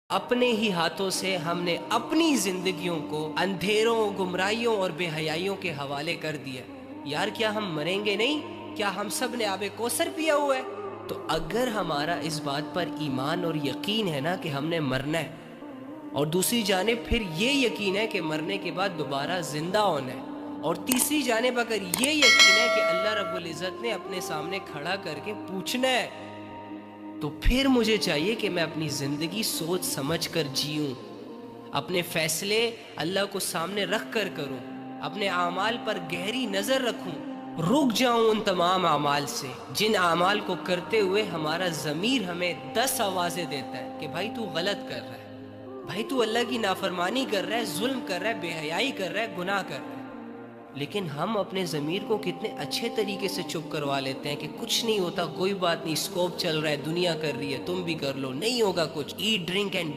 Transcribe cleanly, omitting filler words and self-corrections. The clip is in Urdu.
اپنے ہی ہاتھوں سے ہم نے اپنی زندگیوں کو اندھیروں، گمراہیوں اور بے حیائیوں کے حوالے کر دیا۔ یار کیا ہم مریں گے نہیں؟ کیا ہم سب نے آب کوثر پیا ہوا ہے؟ تو اگر ہمارا اس بات پر ایمان اور یقین ہے نا کہ ہم نے مرنا ہے، اور دوسری جانب پھر یہ یقین ہے کہ مرنے کے بعد دوبارہ زندہ ہونا ہے، اور تیسری جانب اگر یہ یقین ہے کہ اللہ رب العزت نے اپنے سامنے کھڑا کر کے پوچھنا ہے، تو پھر مجھے چاہیے کہ میں اپنی زندگی سوچ سمجھ کر جیوں، اپنے فیصلے اللہ کو سامنے رکھ کر کروں، اپنے اعمال پر گہری نظر رکھوں، رک جاؤں ان تمام اعمال سے جن اعمال کو کرتے ہوئے ہمارا ضمیر ہمیں 10 آوازیں دیتا ہے کہ بھائی تو غلط کر رہا ہے، بھائی تو اللہ کی نافرمانی کر رہا ہے، ظلم کر رہا ہے، بے حیائی کر رہا ہے، گناہ کر رہا ہے۔ لیکن ہم اپنے ضمیر کو کتنے اچھے طریقے سے چپ کروا لیتے ہیں کہ کچھ نہیں ہوتا، کوئی بات نہیں، اسکوپ چل رہا ہے، دنیا کر رہی ہے، تم بھی کر لو، نہیں ہوگا کچھ، ایٹ ڈرنک اینڈ